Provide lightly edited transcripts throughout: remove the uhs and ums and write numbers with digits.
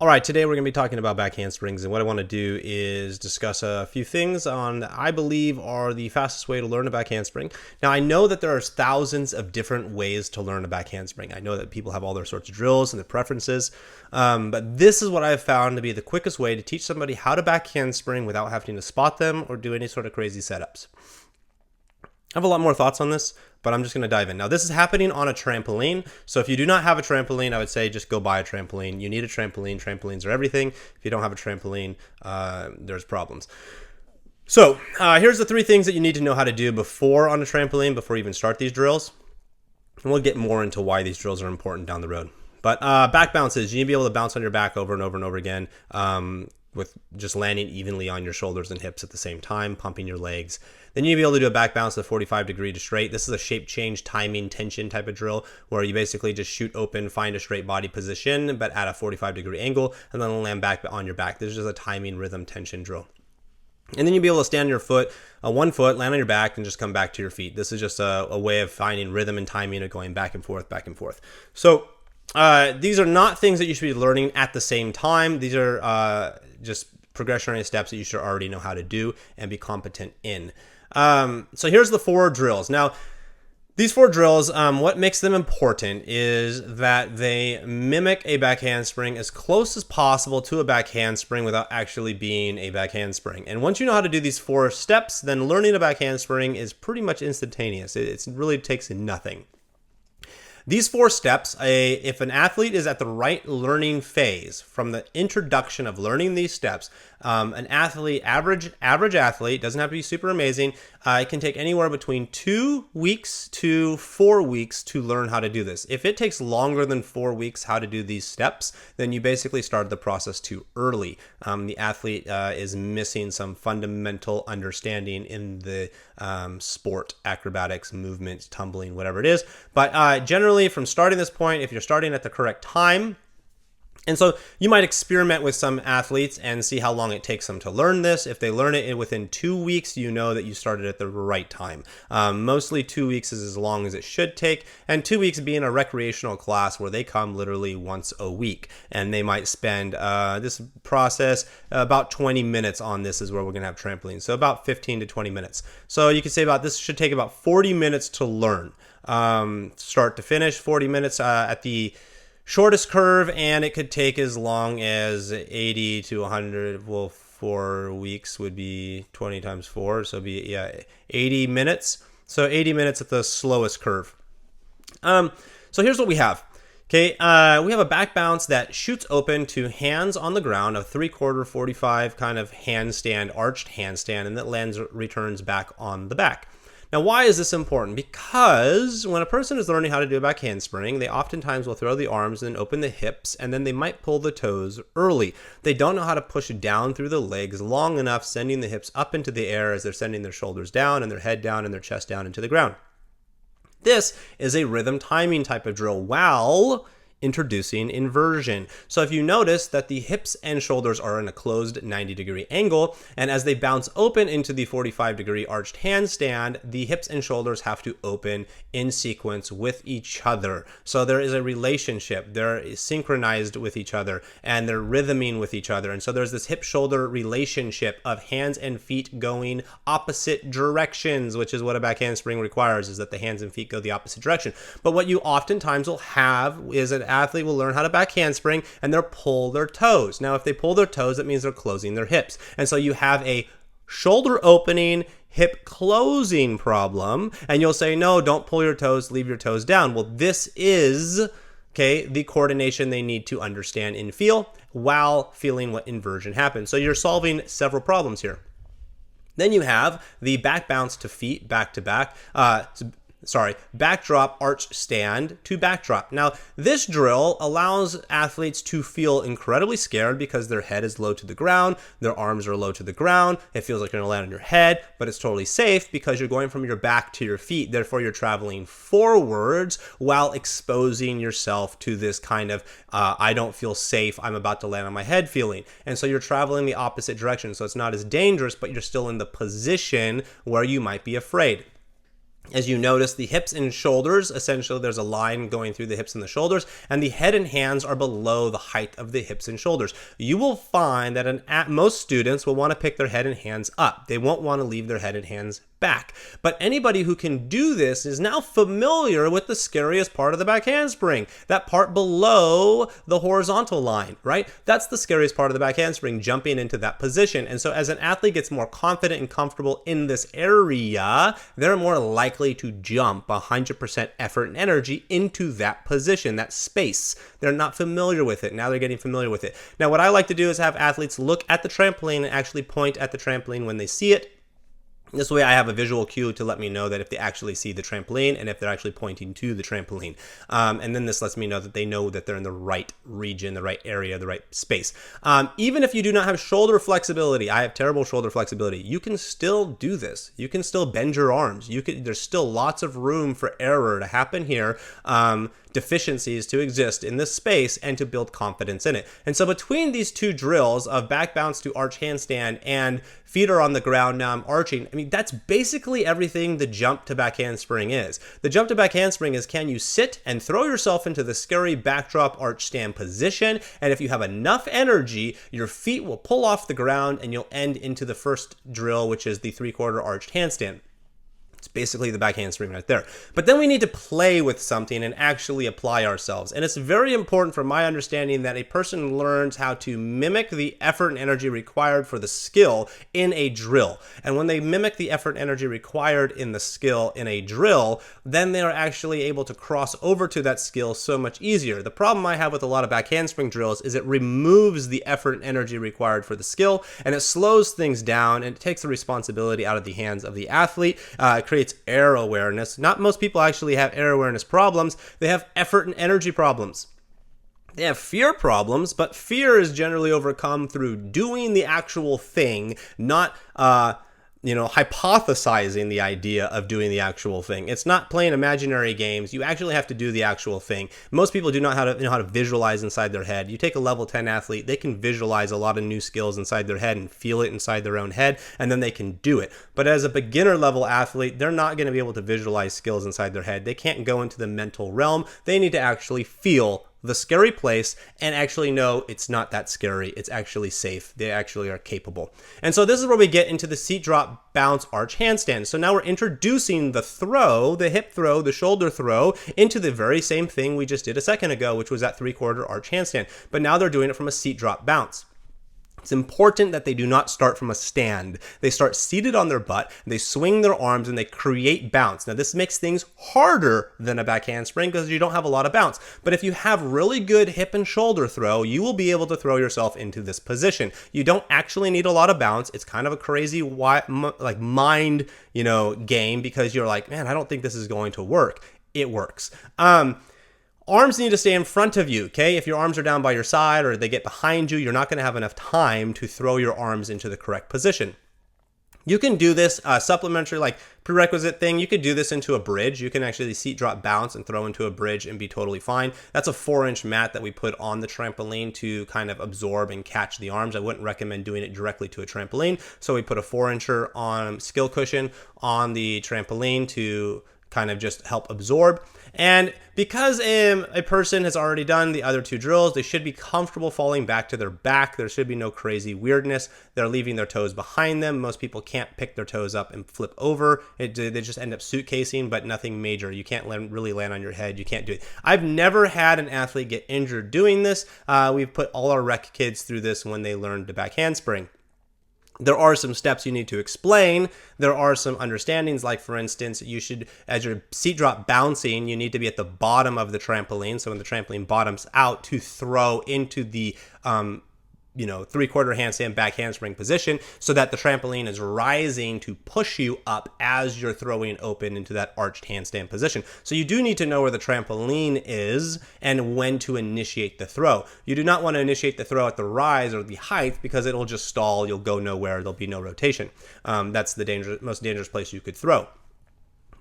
All right, today we're going to be talking about back handsprings, and what I want to do is discuss a few things on that I believe are the fastest way to learn a back handspring. Now, I know that there are thousands of different ways to learn a back handspring. I know that people have all their sorts of drills and their preferences, but this is what I've found to be the quickest way to teach somebody how to back handspring without having to spot them or do any sort of crazy setups. I have a lot more thoughts on this, but I'm just going to dive in. Now, this is happening on a trampoline. So if you do not have a trampoline, I would say just go buy a trampoline. You need a trampoline. Trampolines are everything. If you don't have a trampoline, there's problems. So here's the three things that you need to know how to do before on a trampoline, before you even start these drills. And we'll get more into why these drills are important down the road. But back bounces, you need to be able to bounce on your back over and over and over again with just landing evenly on your shoulders and hips at the same time, pumping your legs. Then you'll be able to do a back bounce at a 45-degree to straight. This is a shape change, timing, tension type of drill where you basically just shoot open, find a straight body position, but at a 45-degree angle, and then land back on your back. This is just a timing, rhythm, tension drill. And then you'll be able to stand on your foot, one foot, land on your back, and just come back to your feet. This is just a way of finding rhythm and timing of going back and forth, back and forth. So these are not things that you should be learning at the same time. These are just progressionary steps that you should already know how to do and be competent in. So here's the 4 drills. Now, these 4 drills, what makes them important is that they mimic a back handspring as close as possible to a back handspring without actually being a back handspring. And once you know how to do these 4 steps, then learning a back handspring is pretty much instantaneous. It really takes nothing. These 4 steps, if an athlete is at the right learning phase, from the introduction of learning these steps, an athlete, average athlete, doesn't have to be super amazing, it can take anywhere between 2 weeks to 4 weeks to learn how to do this. If it takes longer than 4 weeks how to do these steps, then you basically started the process too early. The athlete is missing some fundamental understanding in the sport, acrobatics, movement, tumbling, whatever it is. But generally, from starting this point, if you're starting at the correct time, and so you might experiment with some athletes and see how long it takes them to learn this. If they learn it within 2 weeks, you know that you started at the right time. Mostly 2 weeks is as long as it should take, and 2 weeks being a recreational class where they come literally once a week, and they might spend this process about 20 minutes on this is where we're going to have trampolines. So about 15 to 20 minutes. So you could say about this should take about 40 minutes to learn, start to finish, 40 minutes at the shortest curve, and it could take as long as 80 to 100. Well, 4 weeks would be 20 times 4, so it'd be 80 minutes. So 80 minutes at the slowest curve. So here's what we have. Okay, we have a back bounce that shoots open to hands on the ground, a 3/4 45 kind of handstand, arched handstand, and that returns back on the back. Now, why is this important? Because when a person is learning how to do a back handspring, they oftentimes will throw the arms and open the hips, and then they might pull the toes early. They don't know how to push down through the legs long enough, sending the hips up into the air as they're sending their shoulders down and their head down and their chest down into the ground. This is a rhythm timing type of drill while introducing inversion. So if you notice that the hips and shoulders are in a closed 90-degree angle, and as they bounce open into the 45-degree arched handstand, the hips and shoulders have to open in sequence with each other. So there is a relationship. They're synchronized with each other, and they're rhythming with each other. And so there's this hip-shoulder relationship of hands and feet going opposite directions, which is what a back handspring requires, is that the hands and feet go the opposite direction. But what you oftentimes will have is an athlete will learn how to back handspring and they'll pull their toes. Now, if they pull their toes, that means they're closing their hips. And so you have a shoulder opening, hip closing problem. And you'll say, no, don't pull your toes, leave your toes down. Well, this is, the coordination they need to understand and feel while feeling what inversion happens. So you're solving several problems here. Then you have the back bounce to feet, back to back. Backdrop, arch stand to backdrop. Now, this drill allows athletes to feel incredibly scared because their head is low to the ground, their arms are low to the ground, it feels like you're going to land on your head, but it's totally safe because you're going from your back to your feet, therefore you're traveling forwards while exposing yourself to this kind of, I don't feel safe, I'm about to land on my head feeling. And so you're traveling the opposite direction, so it's not as dangerous, but you're still in the position where you might be afraid. As you notice, the hips and shoulders, essentially there's a line going through the hips and the shoulders, and the head and hands are below the height of the hips and shoulders. You will find that most students will want to pick their head and hands up. They won't want to leave their head and hands back. But anybody who can do this is now familiar with the scariest part of the back handspring, that part below the horizontal line, right? That's the scariest part of the back handspring, jumping into that position. And so as an athlete gets more confident and comfortable in this area, they're more likely to jump 100% effort and energy into that position, that space. They're not familiar with it. Now they're getting familiar with it. Now, what I like to do is have athletes look at the trampoline and actually point at the trampoline when they see it. This way I have a visual cue to let me know that if they actually see the trampoline and if they're actually pointing to the trampoline. And then this lets me know that they know that they're in the right region, the right area, the right space. Even if you do not have shoulder flexibility, I have terrible shoulder flexibility, you can still do this. You can still bend your arms. There's still lots of room for error to happen here. Deficiencies to exist in this space and to build confidence in it. And so between these two drills of back bounce to arch handstand and feet are on the ground, now I'm arching, I mean, that's basically everything the jump to back handspring is. The jump to back handspring is, can you sit and throw yourself into the scary backdrop arch stand position, and if you have enough energy, your feet will pull off the ground and you'll end into the first drill, which is the 3/4 arched handstand. It's basically the back handspring right there. But then we need to play with something and actually apply ourselves. And it's very important from my understanding that a person learns how to mimic the effort and energy required for the skill in a drill. And when they mimic the effort and energy required in the skill in a drill, then they are actually able to cross over to that skill so much easier. The problem I have with a lot of back handspring drills is it removes the effort and energy required for the skill, and it slows things down, and it takes the responsibility out of the hands of the athlete. Creates air awareness. Not most people actually have air awareness problems. They have effort and energy problems. They have fear problems, but fear is generally overcome through doing the actual thing, not hypothesizing the idea of doing the actual thing. It's not playing imaginary games. You actually have to do the actual thing. Most people do not know how to visualize inside their head. You take a level 10 athlete, they can visualize a lot of new skills inside their head and feel it inside their own head, and then they can do it. But as a beginner level athlete, they're not going to be able to visualize skills inside their head. They can't go into the mental realm. They need to actually feel the scary place and actually know it's not that scary. It's actually safe. They actually are capable. And so this is where we get into the seat drop bounce arch handstand. So now we're introducing the throw, the hip throw, the shoulder throw into the very same thing we just did a second ago, which was that 3/4 arch handstand. But now they're doing it from a seat drop bounce. It's important that they do not start from a stand. They start seated on their butt, they swing their arms, and they create bounce. Now, this makes things harder than a back handspring because you don't have a lot of bounce. But if you have really good hip and shoulder throw, you will be able to throw yourself into this position. You don't actually need a lot of bounce. It's kind of a crazy mind, game, because you're like, man, I don't think this is going to work. It works. Arms need to stay in front of you, okay? If your arms are down by your side or they get behind you, you're not going to have enough time to throw your arms into the correct position. You can do this supplementary, prerequisite thing. You could do this into a bridge. You can actually seat drop bounce and throw into a bridge and be totally fine. That's a 4-inch mat that we put on the trampoline to kind of absorb and catch the arms. I wouldn't recommend doing it directly to a trampoline. So we put a 4-incher on skill cushion on the trampoline to kind of just help absorb. And because a person has already done the other two drills, they should be comfortable falling back to their back. There should be no crazy weirdness. They're leaving their toes behind them. Most people can't pick their toes up and flip over. They just end up suitcasing, but nothing major. You can't really land on your head. You can't do it. I've never had an athlete get injured doing this. We've put all our rec kids through this when they learned the back handspring. There are some steps you need to explain. There are some understandings, like for instance, you should, as your seat drop bouncing, you need to be at the bottom of the trampoline. So when the trampoline bottoms out to throw into the 3/4 handstand back handspring position, so that the trampoline is rising to push you up as you're throwing open into that arched handstand position. So you do need to know where the trampoline is and when to initiate the throw. You do not want to initiate the throw at the rise or the height, because it'll just stall. You'll go nowhere. There'll be no rotation. That's the most dangerous place you could throw.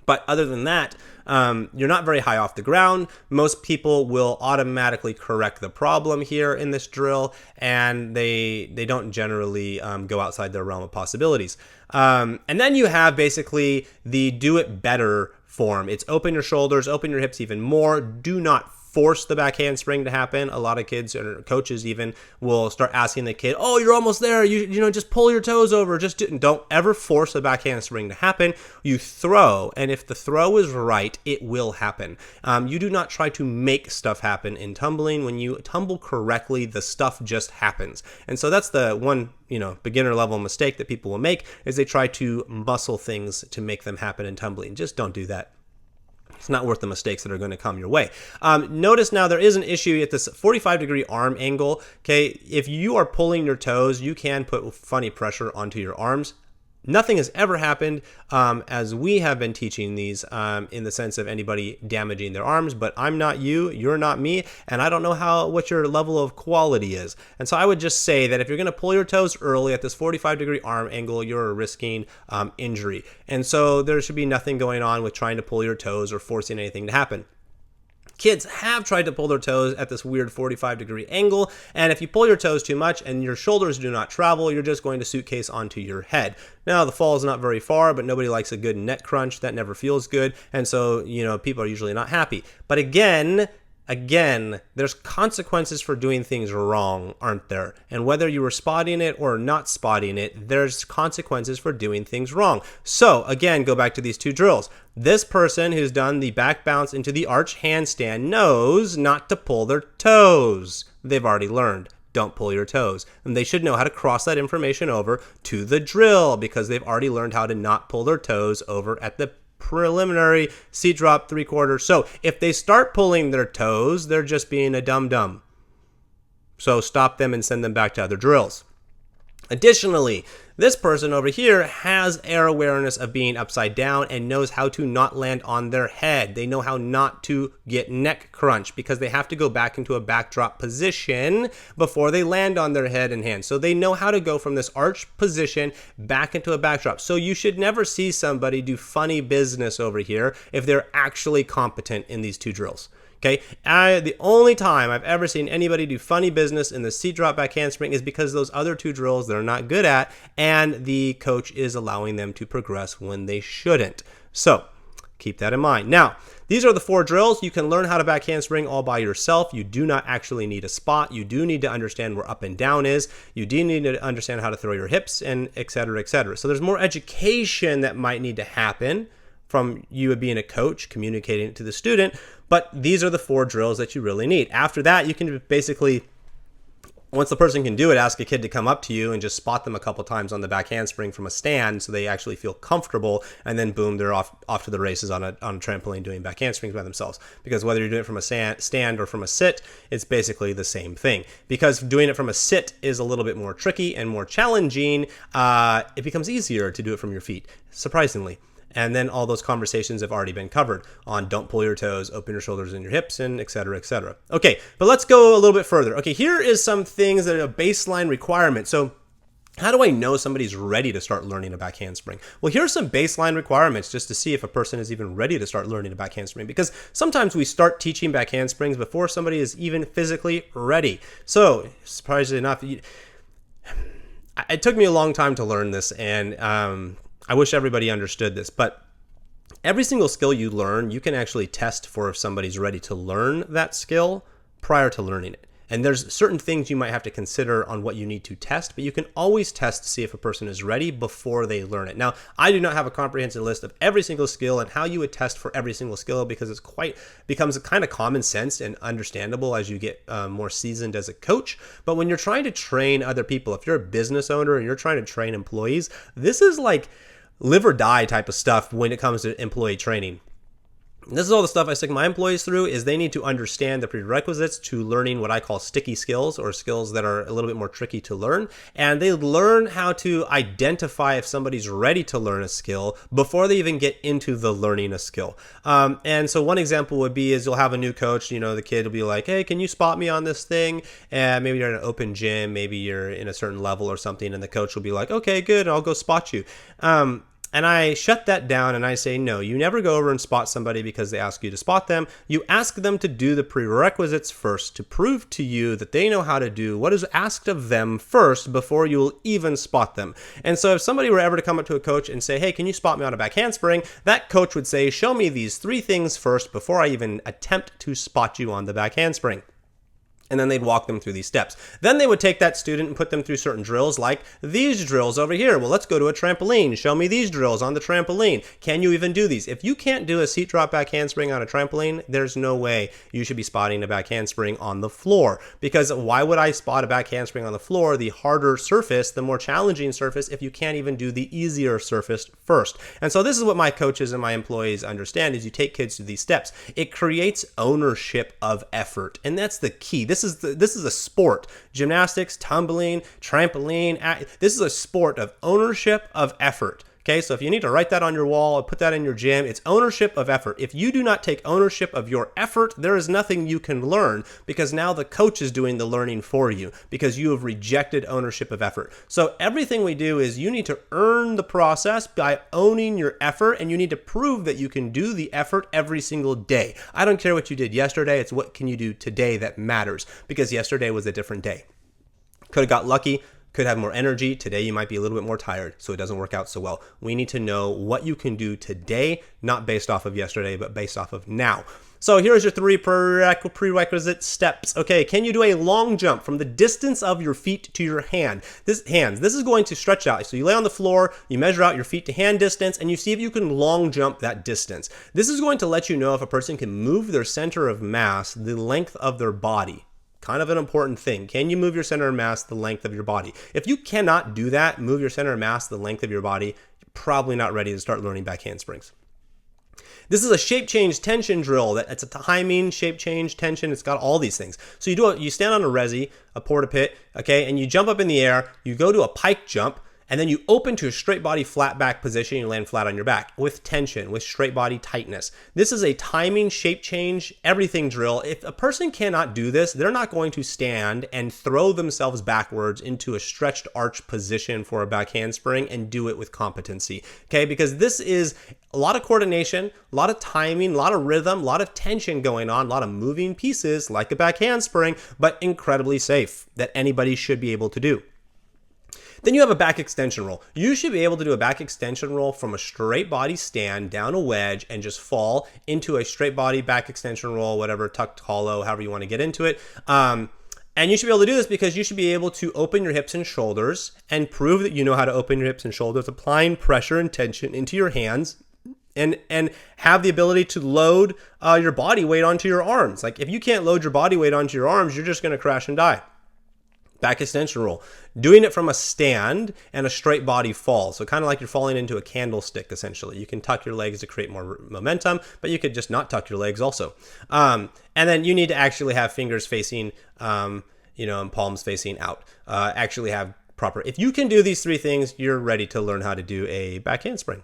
But other than that, you're not very high off the ground. Most people will automatically correct the problem here in this drill, and they don't generally go outside their realm of possibilities. And then you have basically the do it better form. It's open your shoulders, open your hips even more. Do not force the back handspring to happen. A lot of kids or coaches even will start asking the kid, "Oh, you're almost there. You know, just pull your toes over. Don't ever force the back handspring to happen. You throw, and if the throw is right, it will happen. You do not try to make stuff happen in tumbling. When you tumble correctly, the stuff just happens. And so that's the one, beginner level mistake that people will make, is they try to muscle things to make them happen in tumbling. Just don't do that. It's not worth the mistakes that are going to come your way. Notice now there is an issue at this 45-degree arm angle. Okay, if you are pulling your toes, you can put funny pressure onto your arms. Nothing has ever happened as we have been teaching these in the sense of anybody damaging their arms, but I'm not you, you're not me, and I don't know what your level of quality is. And so I would just say that if you're going to pull your toes early at this 45-degree arm angle, you're risking injury. And so there should be nothing going on with trying to pull your toes or forcing anything to happen. Kids have tried to pull their toes at this weird 45-degree angle, and if you pull your toes too much and your shoulders do not travel, you're just going to suitcase onto your head. Now, the fall is not very far, but nobody likes a good neck crunch. That never feels good, and so, people are usually not happy. But again, there's consequences for doing things wrong, aren't there? And whether you were spotting it or not spotting it, there's consequences for doing things wrong. So again, go back to these two drills. This person who's done the back bounce into the arch handstand knows not to pull their toes. They've already learned. Don't pull your toes. And they should know how to cross that information over to the drill because they've already learned how to not pull their toes over at the preliminary seat drop 3/4. So if they start pulling their toes, they're just being a dum-dum. So stop them and send them back to other drills. Additionally, this person over here has air awareness of being upside down and knows how to not land on their head. They know how not to get neck crunch because they have to go back into a backdrop position before they land on their head and hands. So they know how to go from this arch position back into a backdrop. So you should never see somebody do funny business over here if they're actually competent in these two drills. Okay, the only time I've ever seen anybody do funny business in the seat drop back handspring is because those other two drills they're not good at, and the coach is allowing them to progress when they shouldn't. So keep that in mind. Now, these are the 4 drills. You can learn how to back handspring all by yourself. You do not actually need a spot. You do need to understand where up and down is. You do need to understand how to throw your hips, and et cetera, et cetera. So there's more education that might need to happen from you being a coach, communicating it to the student, but these are the 4 drills that you really need. After that, you can basically, once the person can do it, ask a kid to come up to you and just spot them a couple times on the back handspring from a stand so they actually feel comfortable, and then boom, they're off to the races on a trampoline doing back handsprings by themselves. Because whether you're doing it from a stand or from a sit, it's basically the same thing. Because doing it from a sit is a little bit more tricky and more challenging, it becomes easier to do it from your feet, surprisingly. And then all those conversations have already been covered on don't pull your toes, open your shoulders and your hips, and et cetera, et cetera. Okay, but let's go a little bit further. Okay, here is some things that are a baseline requirement. So how do I know somebody's ready to start learning a back handspring? Well, here are some baseline requirements just to see if a person is even ready to start learning a back handspring, because sometimes we start teaching back handsprings before somebody is even physically ready. So, surprisingly enough, it took me a long time to learn this, and I wish everybody understood this, but every single skill you learn, you can actually test for if somebody's ready to learn that skill prior to learning it. And there's certain things you might have to consider on what you need to test, but you can always test to see if a person is ready before they learn it. Now, I do not have a comprehensive list of every single skill and how you would test for every single skill, because becomes kind of common sense and understandable as you get more seasoned as a coach. But when you're trying to train other people, if you're a business owner and you're trying to train employees, this is like live or die type of stuff when it comes to employee training. This is all the stuff I stick my employees through, is they need to understand the prerequisites to learning what I call sticky skills, or skills that are a little bit more tricky to learn. And they learn how to identify if somebody's ready to learn a skill before they even get into the learning a skill. And so one example would be is you'll have a new coach, the kid will be like, hey, can you spot me on this thing? And maybe you're in an open gym, maybe you're in a certain level or something, and the coach will be like, okay, good, I'll go spot you. And I shut that down and I say, no, you never go over and spot somebody because they ask you to spot them. You ask them to do the prerequisites first to prove to you that they know how to do what is asked of them first before you'll even spot them. And so if somebody were ever to come up to a coach and say, hey, can you spot me on a back handspring? That coach would say, show me these 3 things first before I even attempt to spot you on the back handspring. And then they'd walk them through these steps. Then they would take that student and put them through certain drills like these drills over here. Well, let's go to a trampoline. Show me these drills on the trampoline. Can you even do these? If you can't do a seat drop back handspring on a trampoline, there's no way you should be spotting a back handspring on the floor. Because why would I spot a back handspring on the floor, the harder surface, the more challenging surface, if you can't even do the easier surface first? And so this is what my coaches and my employees understand is you take kids through these steps. It creates ownership of effort. And that's the key. This is a sport. Gymnastics, tumbling, trampoline. This is a sport of ownership of effort. Okay, so if you need to write that on your wall or put that in your gym, it's ownership of effort. If you do not take ownership of your effort, there is nothing you can learn because now the coach is doing the learning for you because you have rejected ownership of effort. So everything we do is you need to earn the process by owning your effort, and you need to prove that you can do the effort every single day. I don't care what you did yesterday, it's what can you do today that matters because yesterday was a different day. Could have got lucky. Could have more energy. Today you might be a little bit more tired, so it doesn't work out so well. We need to know what you can do today, not based off of yesterday, but based off of now. So here's your 3 prerequisite steps. Okay, can you do a long jump from the distance of your feet to your hands? This is going to stretch out. So you lay on the floor, you measure out your feet to hand distance, and you see if you can long jump that distance. This is going to let you know if a person can move their center of mass the length of their body. Kind of an important thing. Can you move your center of mass the length of your body? If you cannot do that, move your center of mass the length of your body, you're probably not ready to start learning back handsprings. This is a shape change tension drill. It's a timing, shape change, tension. It's got all these things. So you stand on a resi, a porta pit, okay, and you jump up in the air. You go to a pike jump. And then you open to a straight body flat back position. You land flat on your back with tension, with straight body tightness. This is a timing, shape change, everything drill. If a person cannot do this, they're not going to stand and throw themselves backwards into a stretched arch position for a back handspring and do it with competency. Okay, because this is a lot of coordination, a lot of timing, a lot of rhythm, a lot of tension going on, a lot of moving pieces like a back handspring, but incredibly safe that anybody should be able to do. Then you have a back extension roll. You should be able to do a back extension roll from a straight body stand down a wedge and just fall into a straight body back extension roll, whatever, tucked hollow, however you want to get into it. And you should be able to do this because you should be able to open your hips and shoulders and prove that you know how to open your hips and shoulders, applying pressure and tension into your hands and have the ability to load your body weight onto your arms. Like if you can't load your body weight onto your arms, you're just going to crash and die. Back extension roll. Doing it from a stand and a straight body fall. So kind of like you're falling into a candlestick, essentially. You can tuck your legs to create more momentum, but you could just not tuck your legs also. And then you need to actually have fingers facing, and palms facing out. Actually have proper. If you can do these 3 things, you're ready to learn how to do a back handspring.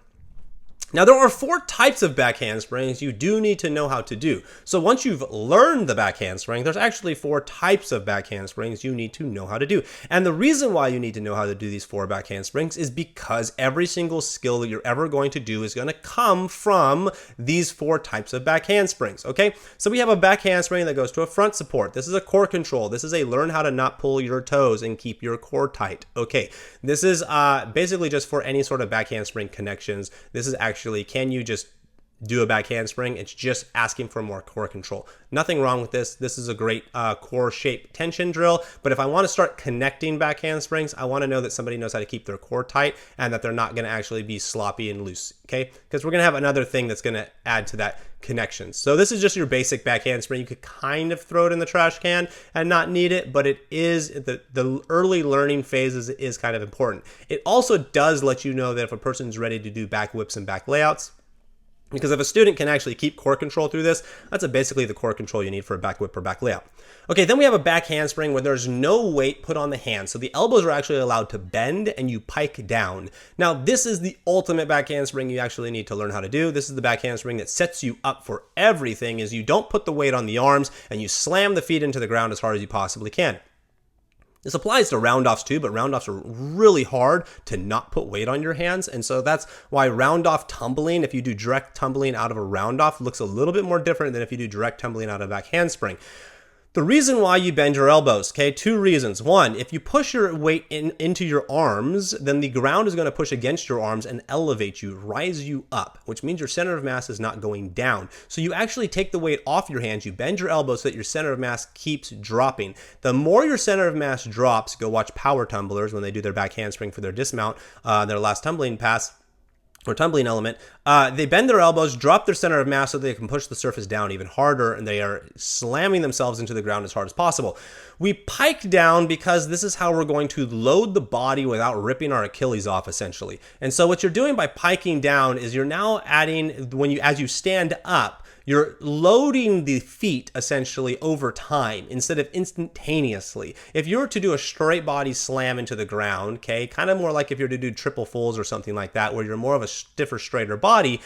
Now, there are 4 types of back handsprings you do need to know how to do. So once you've learned the back handspring, there's actually 4 types of back handsprings you need to know how to do. And the reason why you need to know how to do these 4 back handsprings is because every single skill that you're ever going to do is going to come from these 4 types of back handsprings, okay? So we have a back handspring that goes to a front support. This is a core control. This is a learn how to not pull your toes and keep your core tight, okay? This is basically just for any sort of back handspring connections. This is actually, can you just do a back handspring? It's just asking for more core control. Nothing wrong with this. This is a great core shape tension drill. But if I want to start connecting back handsprings, I want to know that somebody knows how to keep their core tight and that they're not going to actually be sloppy and loose, okay? Because we're going to have another thing that's going to add to that connection. So this is just your basic back handspring. You could kind of throw it in the trash can and not need it, but it is, the early learning phases is kind of important. It also does let you know that if a person's ready to do back whips and back layouts, because if a student can actually keep core control through this, that's basically the core control you need for a back whip or back layout. Okay, then we have a back handspring where there's no weight put on the hands. So the elbows are actually allowed to bend and you pike down. Now, this is the ultimate back handspring you actually need to learn how to do. This is the back handspring that sets you up for everything, is you don't put the weight on the arms and you slam the feet into the ground as hard as you possibly can. This applies to round-offs too, but round-offs are really hard to not put weight on your hands. And so that's why round-off tumbling, if you do direct tumbling out of a round-off, looks a little bit more different than if you do direct tumbling out of a back handspring. The reason why you bend your elbows, okay, two reasons. One, if you push your weight into your arms, then the ground is going to push against your arms and elevate you, rise you up, which means your center of mass is not going down. So you actually take the weight off your hands, you bend your elbows so that your center of mass keeps dropping. The more your center of mass drops, go watch power tumblers when they do their back handspring for their dismount, their last tumbling pass, or tumbling element, they bend their elbows, drop their center of mass so they can push the surface down even harder, and they are slamming themselves into the ground as hard as possible. We pike down because this is how we're going to load the body without ripping our Achilles off, essentially. And so what you're doing by piking down is you're now adding, as you stand up, you're loading the feet essentially over time instead of instantaneously. If you were to do a straight body slam into the ground, okay, kind of more like if you're to do triple fulls or something like that, where you're more of a stiffer, straighter body,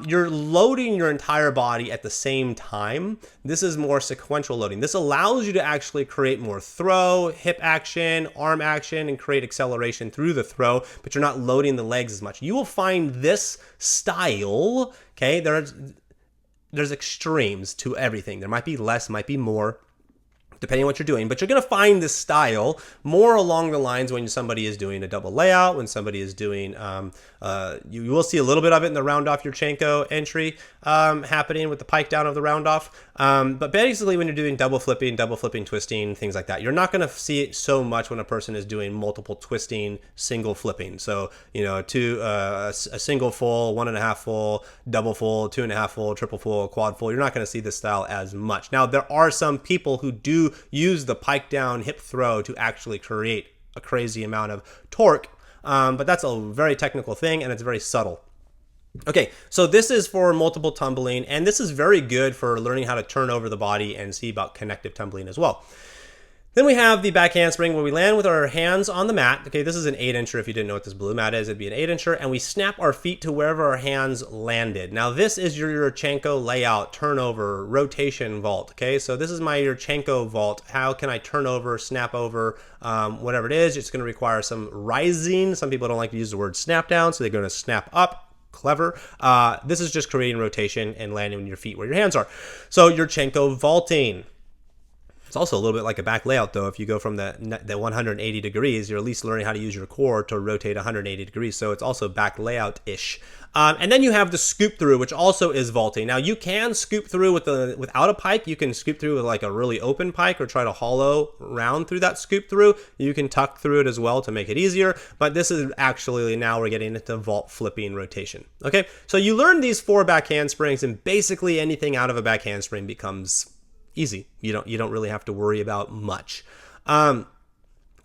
you're loading your entire body at the same time. This is more sequential loading. This allows you to actually create more throw, hip action, arm action, and create acceleration through the throw, but you're not loading the legs as much. You will find this style, okay, there's extremes to everything. There might be less, might be more, depending on what you're doing, but you're going to find this style more along the lines when somebody is doing a double layout, when somebody is doing, you will see a little bit of it in the round off Yurchenko entry happening with the pike down of the round off. But basically when you're doing double flipping, twisting, things like that, you're not going to see it so much when a person is doing multiple twisting, single flipping. So, a single full, 1.5 full, double full, 2.5 full, triple full, quad full. You're not going to see this style as much. Now, there are some people who do use the pike down hip throw to actually create a crazy amount of torque, but that's a very technical thing and it's very subtle. Okay, so this is for multiple tumbling, and this is very good for learning how to turn over the body and see about connective tumbling as well. Then we have the back handspring where we land with our hands on the mat. Okay, this is an 8-incher. If you didn't know what this blue mat is, it'd be an 8-incher, and we snap our feet to wherever our hands landed. Now this is your Yurchenko layout, turnover, rotation vault. Okay, so this is my Yurchenko vault. How can I turn over, snap over, whatever it is? It's going to require some rising. Some people don't like to use the word snap down, so they're going to snap up. Clever. This is just creating rotation and landing on your feet where your hands are. So Yurchenko vaulting. It's also a little bit like a back layout, though. If you go from the 180 degrees, you're at least learning how to use your core to rotate 180 degrees. So it's also back layout-ish. And then you have the scoop through, which also is vaulting. Now you can scoop through without a pike. You can scoop through with like a really open pike or try to hollow round through that scoop through. You can tuck through it as well to make it easier. But this is actually, now we're getting into vault flipping rotation. Okay, so you learn these 4 back handsprings, and basically anything out of a back handspring becomes easy. You don't really have to worry about much.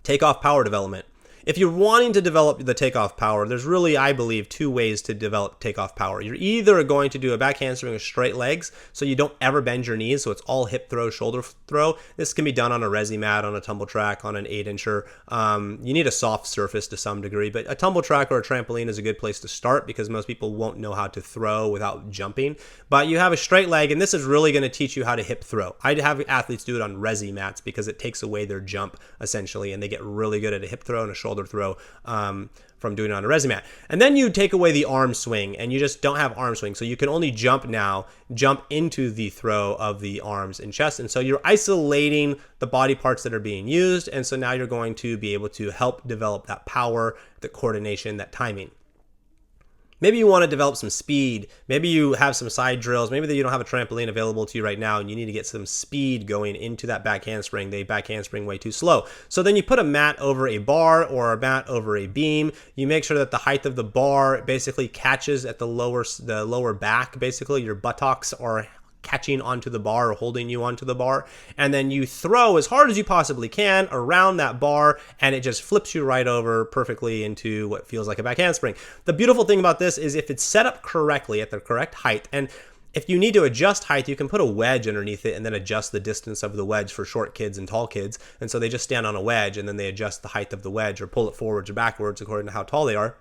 Takeoff power development. If you're wanting to develop the takeoff power, there's really, I believe, 2 ways to develop takeoff power. You're either going to do a back handspring with straight legs, so you don't ever bend your knees, so it's all hip throw, shoulder throw. This can be done on a resi mat, on a tumble track, on an 8-incher. You need a soft surface to some degree, but a tumble track or a trampoline is a good place to start because most people won't know how to throw without jumping. But you have a straight leg, and this is really going to teach you how to hip throw. I have athletes do it on resi mats because it takes away their jump, essentially, and they get really good at a hip throw and a shoulder throw from doing it on a resi mat. And then you take away the arm swing, and you just don't have arm swing. So you can only jump into the throw of the arms and chest. And so you're isolating the body parts that are being used. And so now you're going to be able to help develop that power, the coordination, that timing. Maybe you want to develop some speed. Maybe you have some side drills. Maybe you don't have a trampoline available to you right now and you need to get some speed going into that back handspring. They back handspring way too slow. So then you put a mat over a bar or a mat over a beam. You make sure that the height of the bar basically catches at the lower back. Basically, your buttocks are catching onto the bar or holding you onto the bar, and then you throw as hard as you possibly can around that bar, and it just flips you right over perfectly into what feels like a back handspring. The beautiful thing about this is if it's set up correctly at the correct height, and if you need to adjust height, you can put a wedge underneath it and then adjust the distance of the wedge for short kids and tall kids, and so they just stand on a wedge and then they adjust the height of the wedge or pull it forwards or backwards according to how tall they are.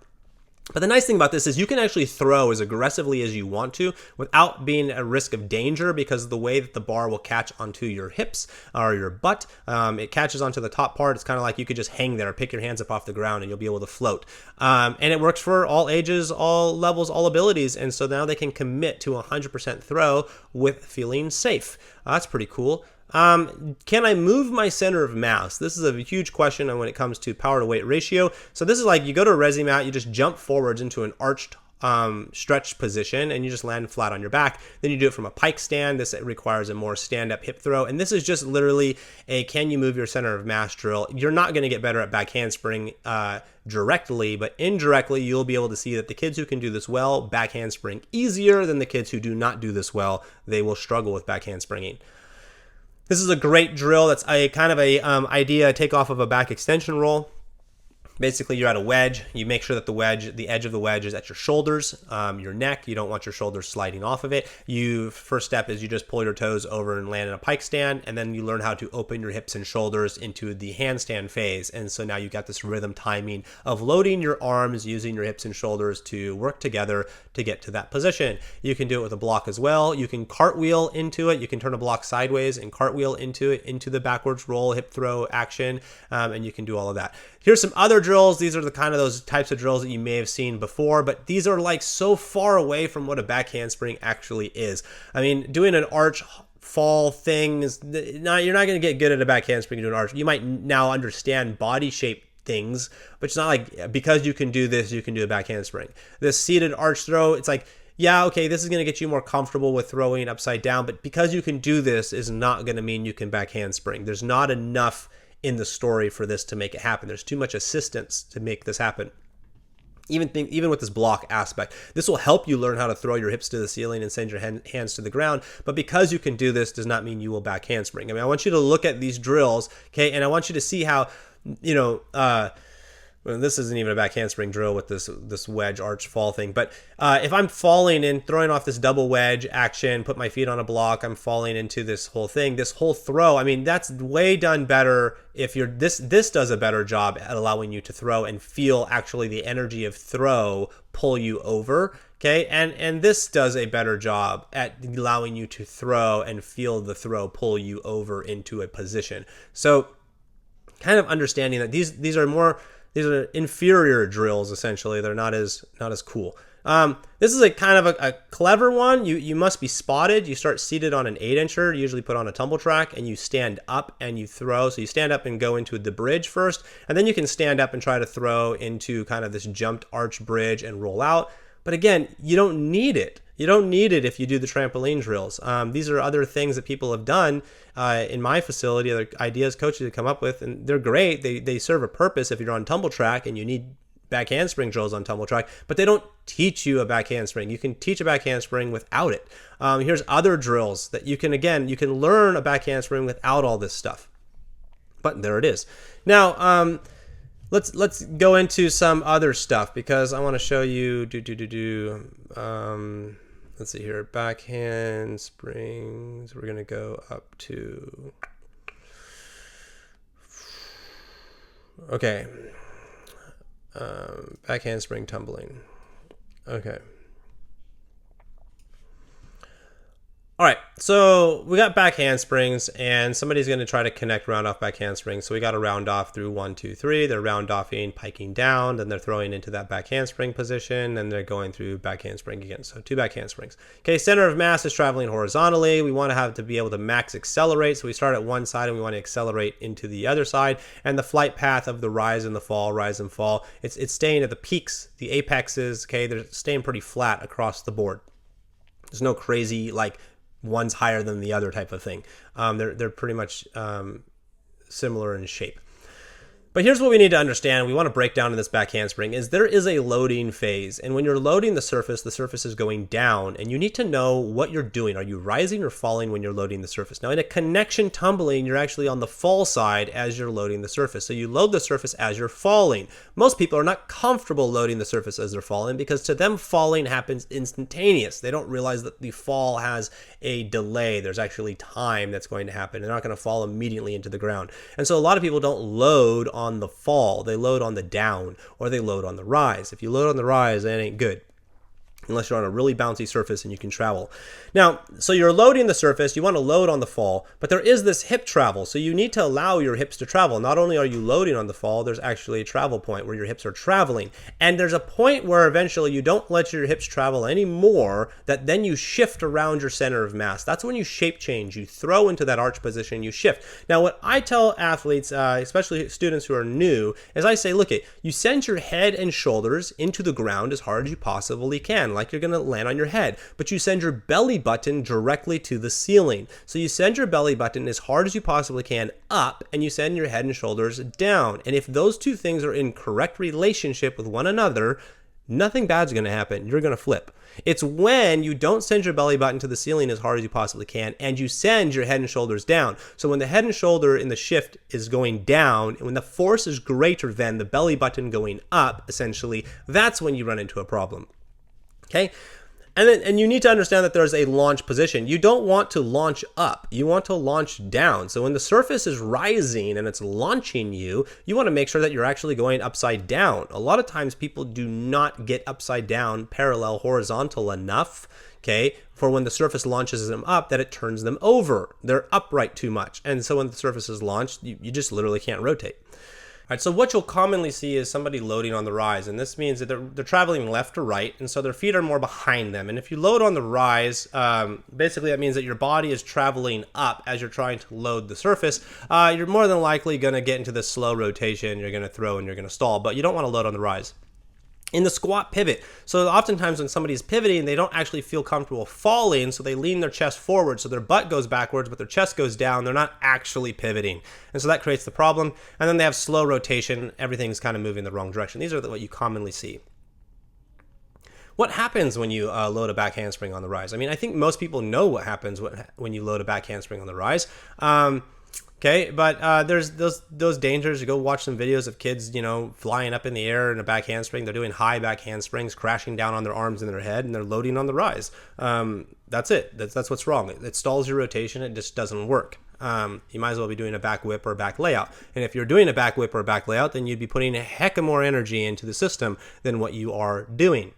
But the nice thing about this is you can actually throw as aggressively as you want to without being at risk of danger, because of the way that the bar will catch onto your hips or your butt. It catches onto the top part. It's kind of like you could just hang there, pick your hands up off the ground, and you'll be able to float. And it works for all ages, all levels, all abilities. And so now they can commit to 100% throw with feeling safe. That's pretty cool. Can I move my center of mass? This is a huge question when it comes to power to weight ratio. So this is like you go to a resi mat, you just jump forwards into an arched stretched position, and you just land flat on your back. Then you do it from a pike stand. This requires a more stand-up hip throw, and this is just literally a can you move your center of mass drill. You're not going to get better at back handspring directly, but indirectly you'll be able to see that the kids who can do this well back handspring easier than the kids who do not do this well. They will struggle with back handspringing. This is a great drill. That's a kind of a idea take off of a back extension roll. Basically, you're at a wedge. You make sure that the edge of the wedge is at your shoulders, your neck. You don't want your shoulders sliding off of it. First step is you just pull your toes over and land in a pike stand, and then you learn how to open your hips and shoulders into the handstand phase. And so now you got this rhythm timing of loading your arms, using your hips and shoulders to work together to get to that position. You can do it with a block as well. You can cartwheel into it. You can turn a block sideways and cartwheel into it, into the backwards roll, hip throw action, and you can do all of that. Here's some other drills. These are the kind of those types of drills that you may have seen before, but these are like so far away from what a back handspring actually is. I mean, doing an arch fall thing is not, you're not going to get good at a back handspring doing an arch. You might now understand body shape things, but it's not like because you can do this, you can do a back handspring. This seated arch throw, it's like, yeah, okay, this is going to get you more comfortable with throwing upside down, but because you can do this is not going to mean you can back handspring. There's not enough in the story for this to make it happen. There's too much assistance to make this happen. Even with this block aspect, this will help you learn how to throw your hips to the ceiling and send your hands to the ground. But because you can do this does not mean you will back handspring. I mean, I want you to look at these drills, okay, and I want you to see how, well, this isn't even a back handspring drill with this wedge arch fall thing, but if I'm falling and throwing off this double wedge action, put my feet on a block, I'm falling into this whole thing, this whole throw. I mean, that's way done better if you're this does a better job at allowing you to throw and feel actually the energy of throw pull you over. Okay, and this does a better job at allowing you to throw and feel the throw pull you over into a position. So kind of understanding that these are inferior drills, essentially. They're not as cool. This is a kind of a clever one. You must be spotted. You start seated on an 8-incher, usually put on a tumble track, and you stand up and you throw. So you stand up and go into the bridge first, and then you can stand up and try to throw into kind of this jumped arch bridge and roll out. But again, you don't need it. You don't need it if you do the trampoline drills. These are other things that people have done in my facility, other ideas coaches have come up with, and they're great. They serve a purpose if you're on tumble track and you need back handspring drills on tumble track, but they don't teach you a back handspring. You can teach a back handspring without it. Here's other drills that you can learn a back handspring without all this stuff. But there it is. Now, let's go into some other stuff because I want to show you let's see here, back handsprings. We're gonna go up to back handspring tumbling. Okay. All right, so we got back handsprings, and somebody's going to try to connect round off back handsprings. So we got to round off through 1, 2, 3. They're round offing, piking down, then they're throwing into that back handspring position, and they're going through back handspring again. So 2 back handsprings. Okay, center of mass is traveling horizontally. We want to be able to max accelerate. So we start at one side and we want to accelerate into the other side. And the flight path of the rise and fall, it's staying at the peaks, the apexes. Okay, they're staying pretty flat across the board. There's no crazy like one's higher than the other type of thing. They're pretty much similar in shape. But here's what we need to understand. We want to break down in this back handspring is there is a loading phase. And when you're loading the surface is going down, and you need to know what you're doing. Are you rising or falling when you're loading the surface? Now in a connection tumbling, you're actually on the fall side as you're loading the surface. So you load the surface as you're falling. Most people are not comfortable loading the surface as they're falling because to them falling happens instantaneous. They don't realize that the fall has a delay. There's actually time that's going to happen. They're not going to fall immediately into the ground. And so a lot of people don't load on the fall, they load on the down, or they load on the rise. If you load on the rise, that ain't good, unless you're on a really bouncy surface and you can travel. Now, so you're loading the surface, you want to load on the fall, but there is this hip travel, so you need to allow your hips to travel. Not only are you loading on the fall, there's actually a travel point where your hips are traveling. And there's a point where eventually you don't let your hips travel anymore, that then you shift around your center of mass. That's when you shape change. You throw into that arch position, you shift. Now, what I tell athletes, especially students who are new, is I say, look, you send your head and shoulders into the ground as hard as you possibly can, like you're going to land on your head, but you send your belly button directly to the ceiling. So you send your belly button as hard as you possibly can up, and you send your head and shoulders down. And if those two things are in correct relationship with one another, nothing bad's going to happen. You're going to flip. It's when you don't send your belly button to the ceiling as hard as you possibly can, and you send your head and shoulders down. So when the head and shoulder in the shift is going down, and when the force is greater than the belly button going up, essentially, that's when you run into a problem. Okay? And you need to understand that there's a launch position. You don't want to launch up. You want to launch down. So when the surface is rising and it's launching you, you want to make sure that you're actually going upside down. A lot of times people do not get upside down, parallel, horizontal enough, okay, for when the surface launches them up, that it turns them over. They're upright too much. And so when the surface is launched, you just literally can't rotate. All right, so what you'll commonly see is somebody loading on the rise, and this means that they're traveling left to right, and so their feet are more behind them. And if you load on the rise, basically that means that your body is traveling up as you're trying to load the surface. You're more than likely going to get into this slow rotation. You're going to throw and you're going to stall, but you don't want to load on the rise. In the squat pivot, so oftentimes when somebody's pivoting, they don't actually feel comfortable falling, so they lean their chest forward, so their butt goes backwards, but their chest goes down. They're not actually pivoting, and so that creates the problem. And then they have slow rotation. Everything's kind of moving the wrong direction. These are what you commonly see. What happens when you load a back handspring on the rise? I mean, I think most people know what happens when you load a back handspring on the rise. Okay, but there's those dangers. You go watch some videos of kids, flying up in the air in a back handspring. They're doing high back handsprings, crashing down on their arms and their head, and they're loading on the rise. That's it. That's what's wrong. It stalls your rotation. It just doesn't work. You might as well be doing a back whip or a back layout. And if you're doing a back whip or a back layout, then you'd be putting a heck of more energy into the system than what you are doing.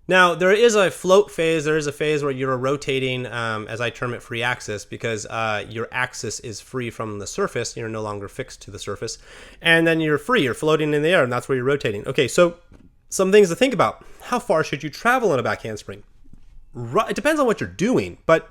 Now, there is a float phase. There is a phase where you're rotating, as I term it, free axis, because your axis is free from the surface. You're no longer fixed to the surface. And then you're free. You're floating in the air, and that's where you're rotating. Okay, so some things to think about. How far should you travel in a back handspring? It depends on what you're doing, but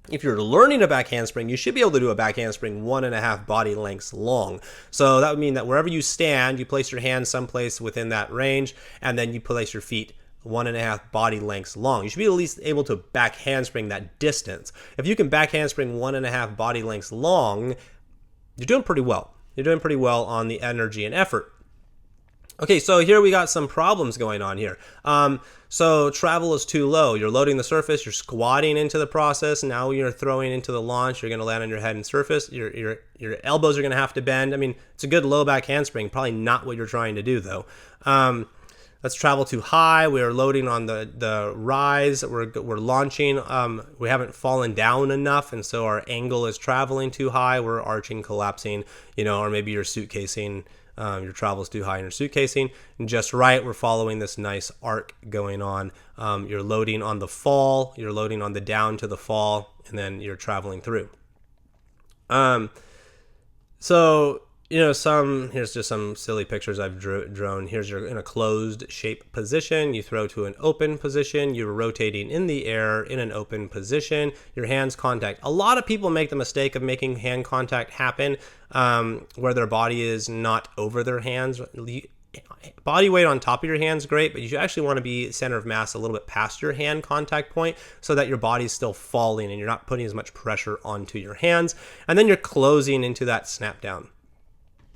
if you're learning a back handspring, you should be able to do a back handspring 1.5 body lengths long. So that would mean that wherever you stand, you place your hands someplace within that range, and then you place your feet 1.5 body lengths long. You should be at least able to back handspring that distance. If you can back handspring 1.5 body lengths long, you're doing pretty well. You're doing pretty well on the energy and effort. Okay, so here we got some problems going on here. So travel is too low. You're loading the surface, you're squatting into the process. Now you're throwing into the launch. You're going to land on your head and surface. Your elbows are going to have to bend. I mean, it's a good low back handspring. Probably not what you're trying to do, though. Let's travel too high. We're loading on the rise. We're launching. We haven't fallen down enough, and so our angle is traveling too high. We're arching, collapsing, or maybe you're suitcasing. Your travel's too high in your suitcasing. And just right, we're following this nice arc going on. You're loading on the fall. You're loading on the down to the fall, and then you're traveling through. Here's just some silly pictures I've drawn. Here's you're in a closed shape position. You throw to an open position. You're rotating in the air in an open position. Your hands contact. A lot of people make the mistake of making hand contact happen where their body is not over their hands. Body weight on top of your hands, great, but you actually want to be center of mass a little bit past your hand contact point so that your body's still falling and you're not putting as much pressure onto your hands. And then you're closing into that snap down.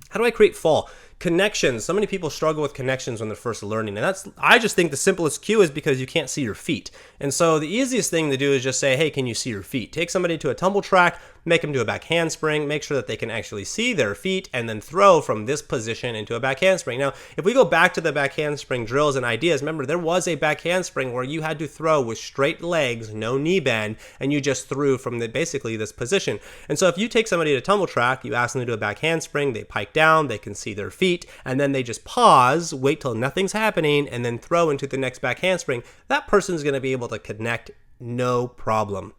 How do I create fall? connections. So many people struggle with connections when they're first learning. And I just think the simplest cue is because you can't see your feet. And so the easiest thing to do is just say, hey, can you see your feet? Take somebody to a tumble track, make them do a back handspring, make sure that they can actually see their feet, and then throw from this position into a back handspring. Now, if we go back to the back handspring drills and ideas, remember there was a back handspring where you had to throw with straight legs, no knee bend, and you just threw from basically this position. And so if you take somebody to a tumble track, you ask them to do a back handspring, they pike down, they can see their feet, and then they just pause, wait till nothing's happening, and then throw into the next back handspring, that person's going to be able to connect no problem.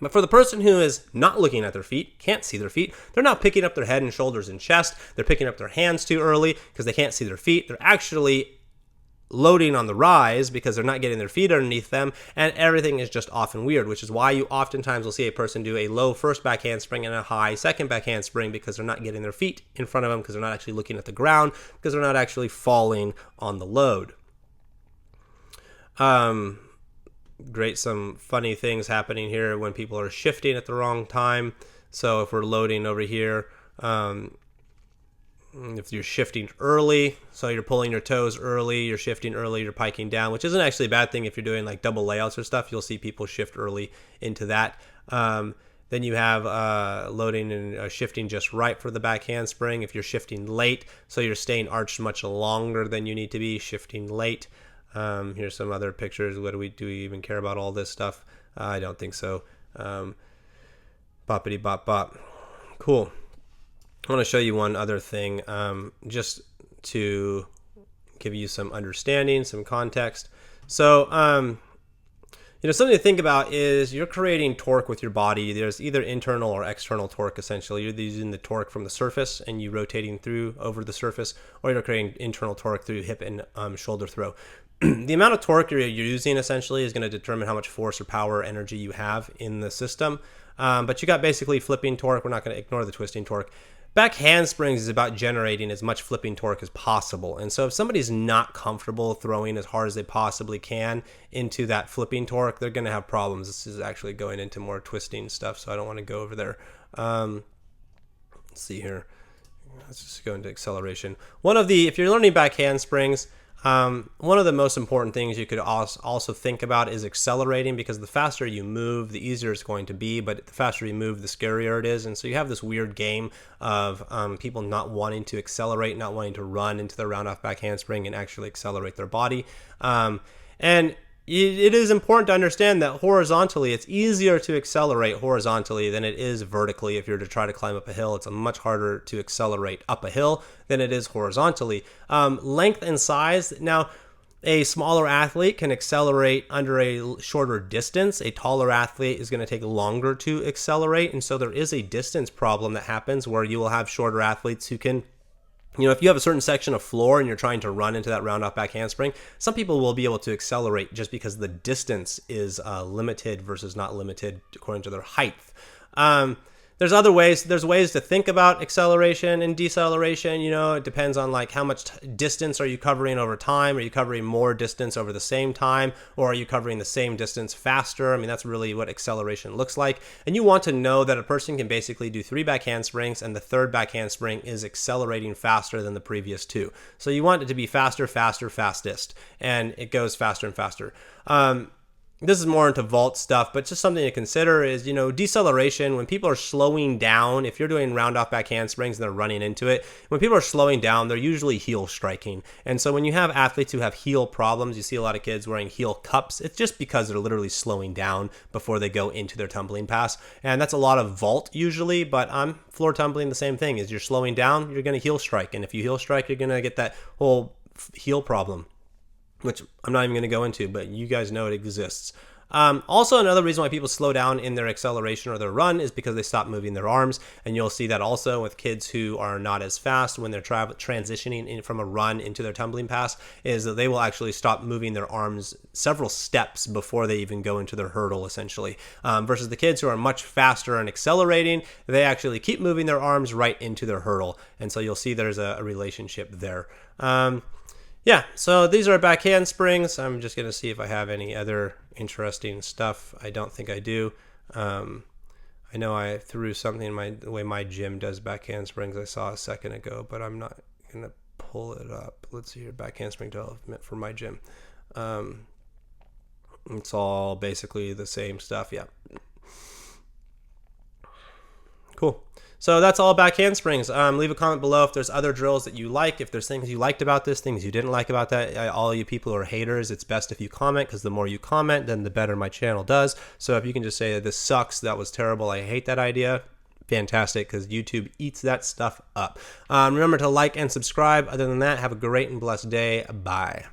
But for the person who is not looking at their feet, can't see their feet, they're not picking up their head and shoulders and chest, they're picking up their hands too early because they can't see their feet, they're actually loading on the rise because they're not getting their feet underneath them, and everything is just off and weird, which is why you oftentimes will see a person do a low first back handspring and a high second back handspring because they're not getting their feet in front of them, because they're not actually looking at the ground, because they're not actually falling on the load. Great, some funny things happening here when people are shifting at the wrong time. So if we're loading over here, if you're shifting early, so you're pulling your toes early, you're shifting early, you're piking down, which isn't actually a bad thing if you're doing like double layouts or stuff. You'll see people shift early into that. Then you have loading and shifting just right for the back handspring. If you're shifting late, so you're staying arched much longer than you need to be, shifting late. Here's some other pictures. Do we even care about all this stuff? I don't think so. Boppity bop bop. Cool. I want to show you one other thing, just to give you some understanding, some context. So, something to think about is you're creating torque with your body. There's either internal or external torque, essentially. You're using the torque from the surface and you rotating through over the surface, or you're creating internal torque through hip and shoulder throw. The amount of torque you're using, essentially, is going to determine how much force or power or energy you have in the system. But you got basically flipping torque. We're not going to ignore the twisting torque. Back handsprings is about generating as much flipping torque as possible. And so if somebody's not comfortable throwing as hard as they possibly can into that flipping torque, they're going to have problems. This is actually going into more twisting stuff, so I don't want to go over there. Let's see here. Let's just go into acceleration. If you're learning back handsprings, one of the most important things you could also think about is accelerating, because the faster you move, the easier it's going to be, but the faster you move, the scarier it is. And so you have this weird game of people not wanting to accelerate, not wanting to run into the round off back handspring and actually accelerate their body. And it is important to understand that horizontally, it's easier to accelerate horizontally than it is vertically. If you're to try to climb up a hill, it's much harder to accelerate up a hill than it is horizontally. Length and size. Now, a smaller athlete can accelerate under a shorter distance. A taller athlete is going to take longer to accelerate. And so there is a distance problem that happens where you will have shorter athletes who can, if you have a certain section of floor and you're trying to run into that round off back handspring, some people will be able to accelerate just because the distance is limited versus not limited according to their height. There's ways to think about acceleration and deceleration. It depends on like how much distance are you covering over time. Are you covering more distance over the same time, or are you covering the same distance faster? I mean, that's really what acceleration looks like. And you want to know that a person can basically do 3 back handsprings and the third back handspring is accelerating faster than the previous 2. So you want it to be faster, faster, fastest, and it goes faster and faster. This is more into vault stuff, but just something to consider is, deceleration. When people are slowing down, if you're doing round off back handsprings and they're running into it, when people are slowing down, they're usually heel striking. And so when you have athletes who have heel problems, you see a lot of kids wearing heel cups. It's just because they're literally slowing down before they go into their tumbling pass. And that's a lot of vault usually, but floor tumbling, the same thing is you're slowing down, you're going to heel strike. And if you heel strike, you're going to get that whole heel problem, which I'm not even going to go into, but you guys know it exists. Also, another reason why people slow down in their acceleration or their run is because they stop moving their arms. And you'll see that also with kids who are not as fast when they're transitioning from a run into their tumbling pass, is that they will actually stop moving their arms several steps before they even go into their hurdle, essentially. Versus the kids who are much faster and accelerating, they actually keep moving their arms right into their hurdle. And so you'll see there's a relationship there. Yeah, so these are back handsprings. I'm just going to see if I have any other interesting stuff. I don't think I do. I know I threw something the way my gym does back handsprings I saw a second ago, but I'm not going to pull it up. Let's see here, back handspring development for my gym. It's all basically the same stuff. Yeah. Cool. So that's all back handsprings. Leave a comment below if there's other drills that you like, if there's things you liked about this, things you didn't like about that. All you people who are haters, it's best if you comment, because the more you comment, then the better my channel does. So if you can just say this sucks, that was terrible, I hate that idea, fantastic, because YouTube eats that stuff up. Remember to like and subscribe. Other than that, have a great and blessed day. Bye.